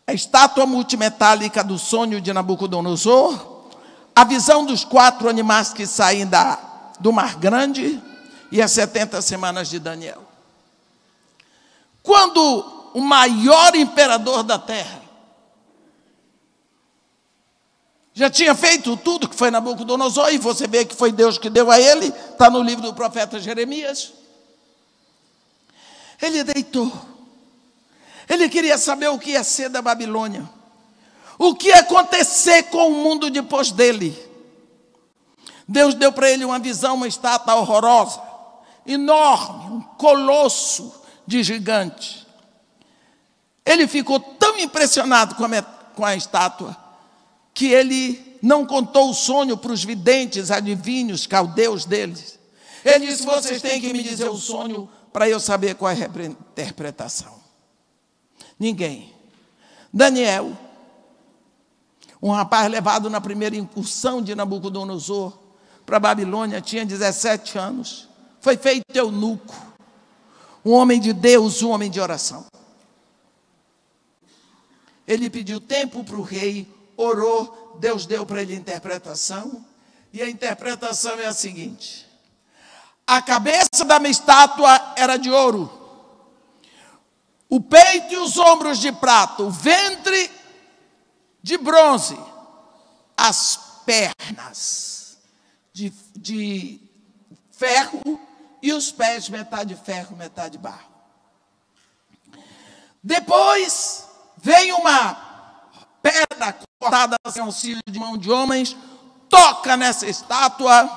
A estátua multimetálica do sonho de Nabucodonosor, a visão dos 4 animais que saem do Mar Grande e as 70 semanas de Daniel. Quando o maior imperador da terra já tinha feito tudo que foi Nabucodonosor, e você vê que foi Deus que deu a ele, está no livro do profeta Jeremias. Ele deitou. Ele queria saber o que ia ser da Babilônia, o que ia acontecer com o mundo depois dele. Deus deu para ele uma visão, uma estátua horrorosa, enorme, um colosso de gigante. Ele ficou tão impressionado com a estátua, que ele não contou o sonho para os videntes, adivinhos, caldeus deles. Ele disse: vocês têm que me dizer o sonho para eu saber qual é a interpretação. Ninguém. Daniel, um rapaz levado na primeira incursão de Nabucodonosor para a Babilônia, tinha 17 anos, foi feito eunuco, um homem de Deus, um homem de oração. Ele pediu tempo para o rei, orou, Deus deu para ele a interpretação, e a interpretação é a seguinte: a cabeça da minha estátua era de ouro, o peito e os ombros de prata, o ventre de bronze, as pernas de ferro e os pés metade ferro, metade barro. Depois veio uma pedra cortada sem auxílio de mão de homens, toca nessa estátua,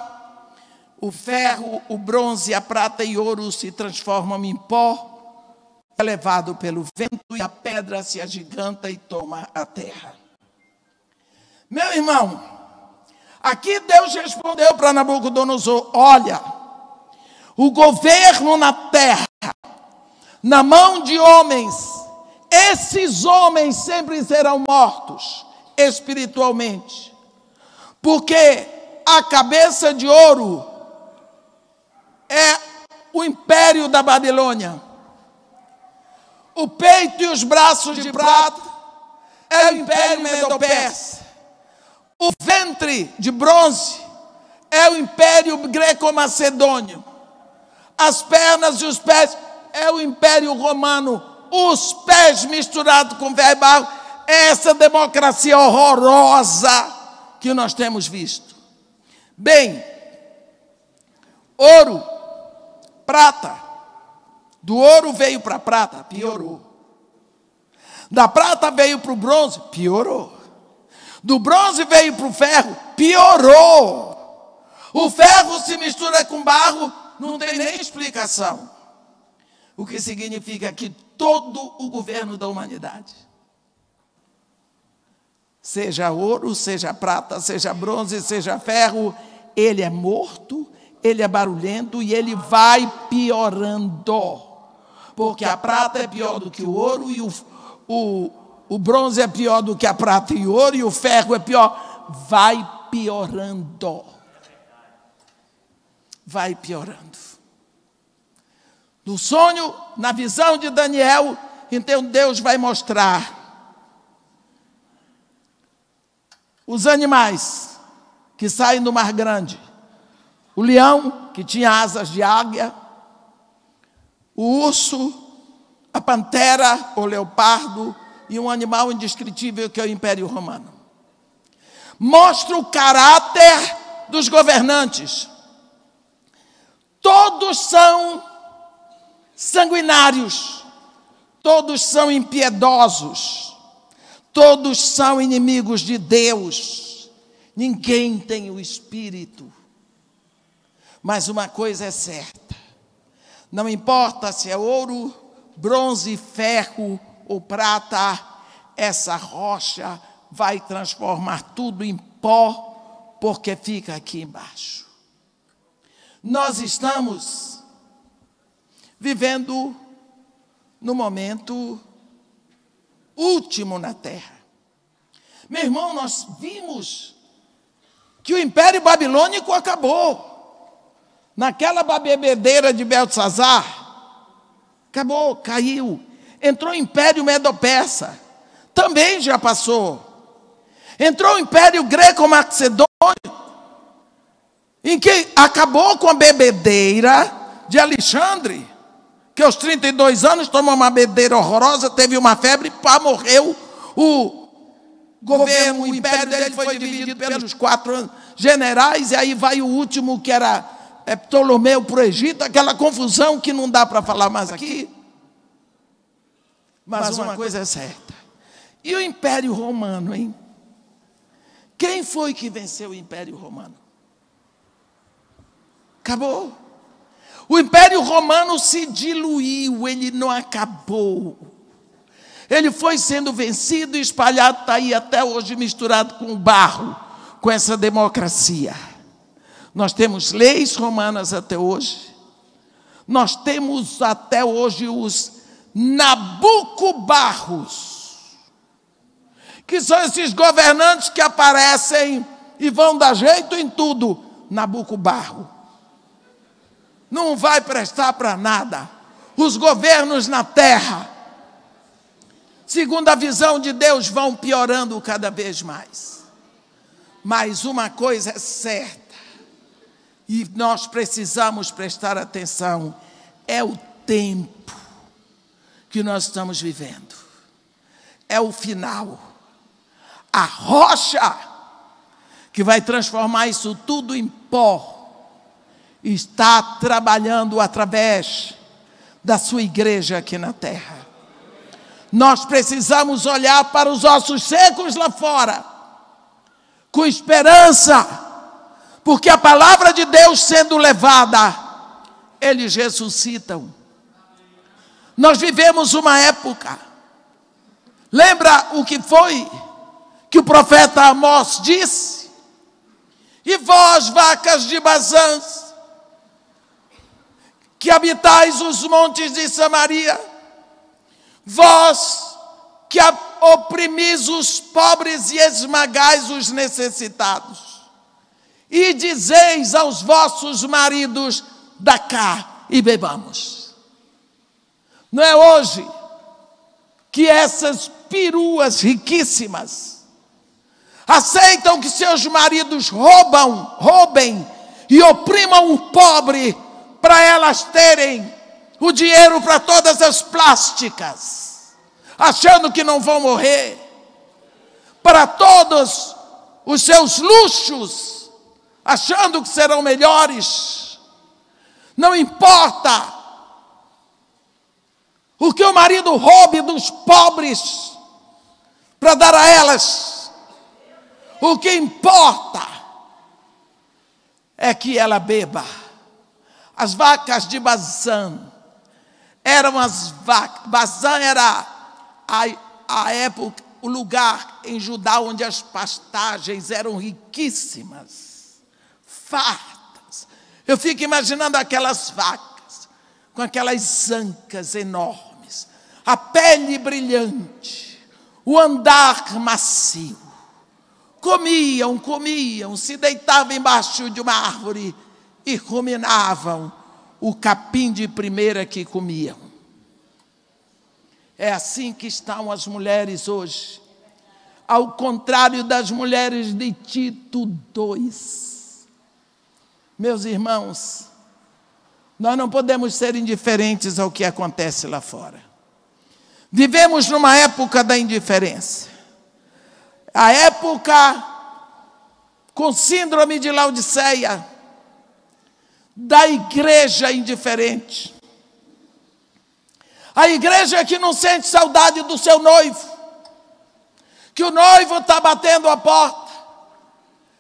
o ferro, o bronze, a prata e ouro se transformam em pó, é levado pelo vento, e a pedra se agiganta e toma a terra. Meu irmão, aqui Deus respondeu para Nabucodonosor: olha, o governo na terra, na mão de homens, esses homens sempre serão mortos espiritualmente, porque a cabeça de ouro é o império da Babilônia, o peito e os braços de prata é o império medo-persa, o ventre de bronze é o império greco-macedônio, as pernas e os pés é o império romano, os pés misturados com ferro e barro, é essa democracia horrorosa que nós temos visto. Bem, ouro, prata, do ouro veio para a prata, piorou. Da prata veio para o bronze, piorou. Do bronze veio para o ferro, piorou. O ferro se mistura com barro, não tem nem explicação. O que significa que todo o governo da humanidade, seja ouro, seja prata, seja bronze, seja ferro, ele é morto, ele é barulhento e ele vai piorando. Porque a prata é pior do que o ouro, e o bronze é pior do que a prata e o ouro, e o ferro é pior. Vai piorando. Vai piorando. No sonho, na visão de Daniel, então Deus vai mostrar os animais que saem do Mar Grande. O leão, que tinha asas de águia, o urso, a pantera, o leopardo e um animal indescritível que é o Império Romano. Mostra o caráter dos governantes. Todos são sanguinários, todos são impiedosos, todos são inimigos de Deus. Ninguém tem o Espírito. Mas uma coisa é certa: não importa se é ouro, bronze, ferro ou prata, essa rocha vai transformar tudo em pó, porque fica aqui embaixo. Nós estamos vivendo no momento último na terra. Meu irmão, nós vimos que o Império Babilônico acabou. Naquela bebedeira de Beltesazar, acabou, caiu. Entrou o Império Medo-Persa, também já passou. Entrou o Império Greco-Macedônio, em que acabou com a bebedeira de Alexandre, que aos 32 anos tomou uma bebedeira horrorosa, teve uma febre, pá, morreu. O governo, o império dele foi dividido pelos 4 generais, e aí vai o último, que era Ptolomeu para o Egito, aquela confusão que não dá para falar mais aqui. Mas uma coisa é certa. E o Império Romano, hein? Quem foi que venceu o Império Romano? Acabou. O Império Romano se diluiu, ele não acabou. Ele foi sendo vencido e espalhado, está aí até hoje misturado com o barro, com essa democracia. Nós temos leis romanas até hoje. Nós temos até hoje os nabucobarros, que são esses governantes que aparecem e vão dar jeito em tudo. Nabucobarro não vai prestar para nada. Os governos na terra, segundo a visão de Deus, vão piorando cada vez mais. Mas uma coisa é certa, e nós precisamos prestar atenção, é o tempo que nós estamos vivendo. É o final. A rocha que vai transformar isso tudo em pó está trabalhando através da sua igreja aqui na terra. Nós precisamos olhar para os ossos secos lá fora, com esperança, porque a palavra de Deus sendo levada, eles ressuscitam. Nós vivemos uma época, lembra o que foi que o profeta Amós disse? E vós, vacas de Bazã, que habitais os montes de Samaria, vós que oprimis os pobres e esmagais os necessitados, e dizeis aos vossos maridos, dá cá e bebamos. Não é hoje que essas peruas riquíssimas aceitam que seus maridos roubem e oprimam o pobre para elas terem o dinheiro para todas as plásticas, achando que não vão morrer, para todos os seus luxos, achando que serão melhores. Não importa o que o marido roube dos pobres para dar a elas. O que importa é que ela beba. As vacas de Bazã eram as vacas. Bazã era a época, o lugar em Judá onde as pastagens eram riquíssimas, fartas. Eu fico imaginando aquelas vacas com aquelas ancas enormes, a pele brilhante, o andar macio. Comiam, se deitavam embaixo de uma árvore e ruminavam o capim de primeira que comiam. É assim que estão as mulheres hoje, ao contrário das mulheres de Tito 2. Meus irmãos, nós não podemos ser indiferentes ao que acontece lá fora. Vivemos numa época da indiferença. A época com síndrome de Laodiceia, da igreja indiferente. A igreja que não sente saudade do seu noivo, que o noivo está batendo a porta.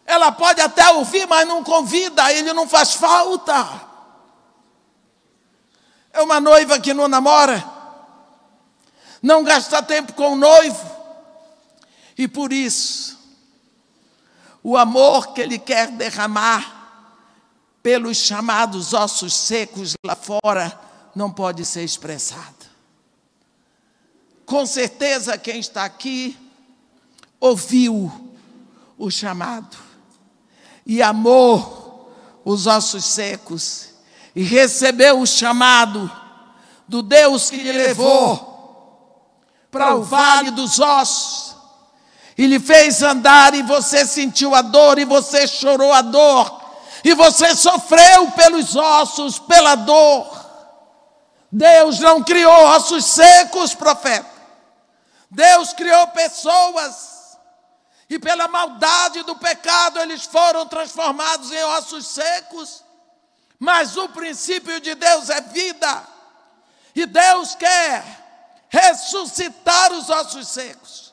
Ela pode até ouvir, mas não convida, ele não faz falta. É uma noiva que não namora, não gasta tempo com o noivo, e por isso, o amor que ele quer derramar pelos chamados ossos secos lá fora, não pode ser expressada. Com certeza quem está aqui ouviu o chamado e amou os ossos secos e recebeu o chamado do Deus que lhe levou para o vale dos ossos e lhe fez andar, e você sentiu a dor, e você chorou a dor, e você sofreu pelos ossos, pela dor. Deus não criou ossos secos, profeta. Deus criou pessoas, e pela maldade do pecado eles foram transformados em ossos secos. Mas o princípio de Deus é vida, e Deus quer ressuscitar os ossos secos.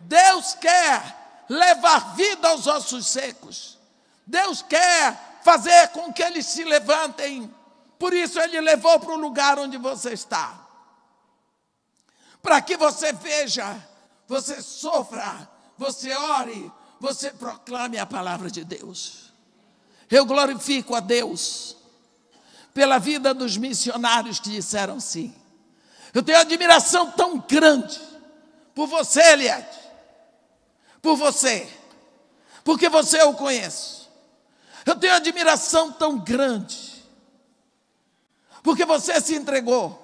Deus quer levar vida aos ossos secos. Deus quer fazer com que eles se levantem. Por isso Ele levou para o lugar onde você está, para que você veja, você sofra, você ore, você proclame a palavra de Deus. Eu glorifico a Deus pela vida dos missionários que disseram sim. Eu tenho admiração tão grande por você, Eliette, por você, porque você eu conheço. Eu tenho admiração tão grande, porque você se entregou.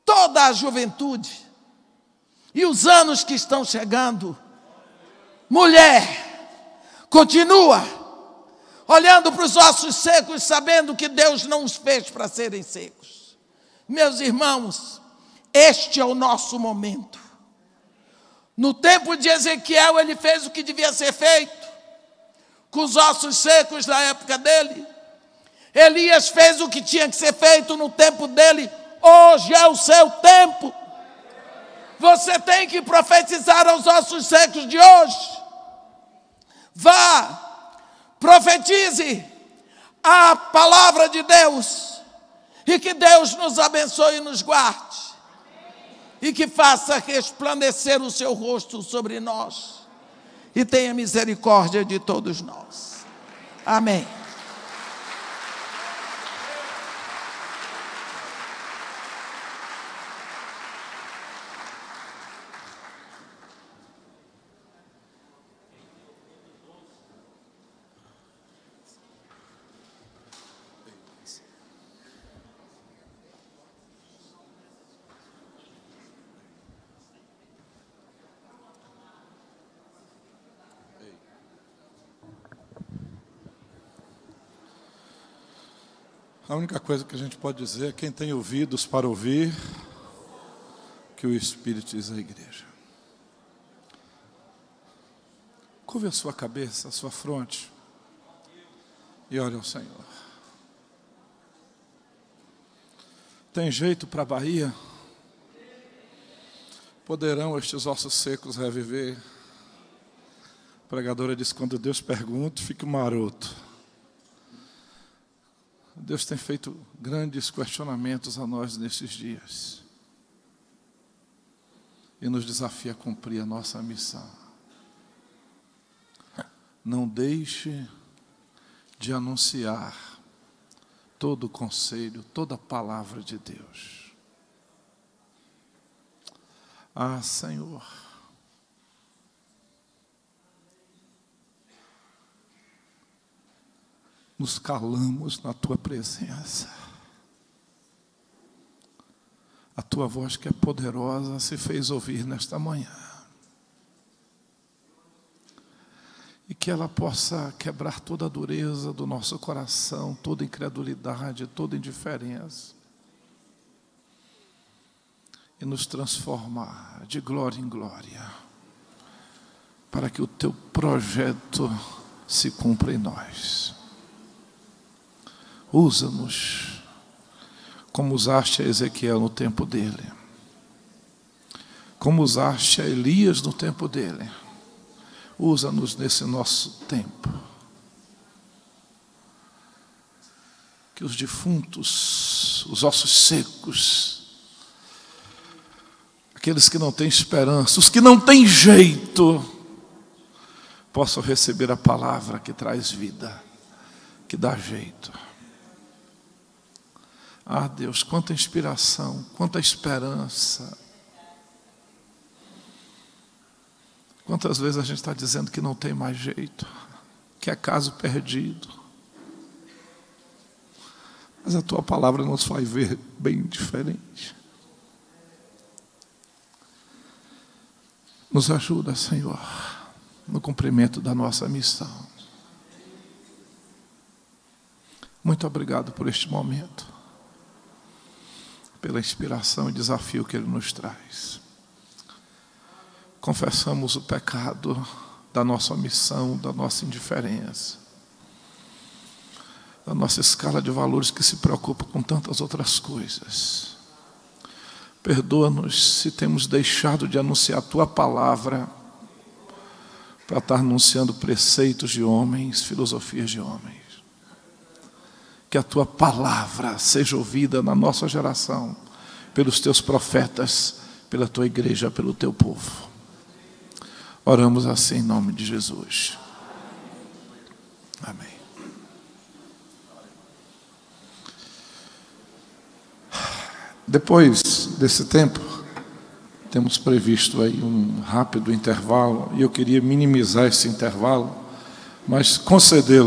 Toda a juventude e os anos que estão chegando. Mulher, continua olhando para os ossos secos, sabendo que Deus não os fez para serem secos. Meus irmãos, este é o nosso momento. No tempo de Ezequiel, ele fez o que devia ser feito com os ossos secos da época dele. Elias fez o que tinha que ser feito no tempo dele. Hoje é o seu tempo. Você tem que profetizar aos ossos secos de hoje. Vá, profetize a palavra de Deus, e que Deus nos abençoe e nos guarde, e que faça resplandecer o seu rosto sobre nós, e tenha misericórdia de todos nós. Amém.
A única coisa que a gente pode dizer é: quem tem ouvidos para ouvir, que o Espírito diz à igreja. Curve a sua cabeça, a sua fronte, e ore ao Senhor. Tem jeito para a Bahia? Poderão estes ossos secos reviver? A pregadora diz: quando Deus pergunta, fica maroto. Deus tem feito grandes questionamentos a nós nesses dias e nos desafia a cumprir a nossa missão. Não deixe de anunciar todo o conselho, toda a palavra de Deus. Ah, Senhor, nos calamos na Tua presença. A Tua voz, que é poderosa, se fez ouvir nesta manhã. E que ela possa quebrar toda a dureza do nosso coração, toda incredulidade, toda indiferença, e nos transformar de glória em glória, para que o Teu projeto se cumpra em nós. Usa-nos como usaste a Ezequiel no tempo dele, como usaste a Elias no tempo dele. Usa-nos nesse nosso tempo. Que os defuntos, os ossos secos, aqueles que não têm esperança, os que não têm jeito, possam receber a palavra que traz vida, que dá jeito. Ah, Deus, quanta inspiração, quanta esperança. Quantas vezes a gente está dizendo que não tem mais jeito, que é caso perdido. Mas a tua palavra nos faz ver bem diferente. Nos ajuda, Senhor, no cumprimento da nossa missão. Muito obrigado por este momento, pela inspiração e desafio que Ele nos traz. Confessamos o pecado da nossa omissão, da nossa indiferença, da nossa escala de valores que se preocupa com tantas outras coisas. Perdoa-nos se temos deixado de anunciar a Tua palavra para estar anunciando preceitos de homens, filosofias de homens. Que a Tua palavra seja ouvida na nossa geração, pelos Teus profetas, pela Tua igreja, pelo Teu povo. Oramos assim em nome de Jesus. Amém. Depois desse tempo, temos previsto aí um rápido intervalo, e eu queria minimizar esse intervalo, mas concedê-lo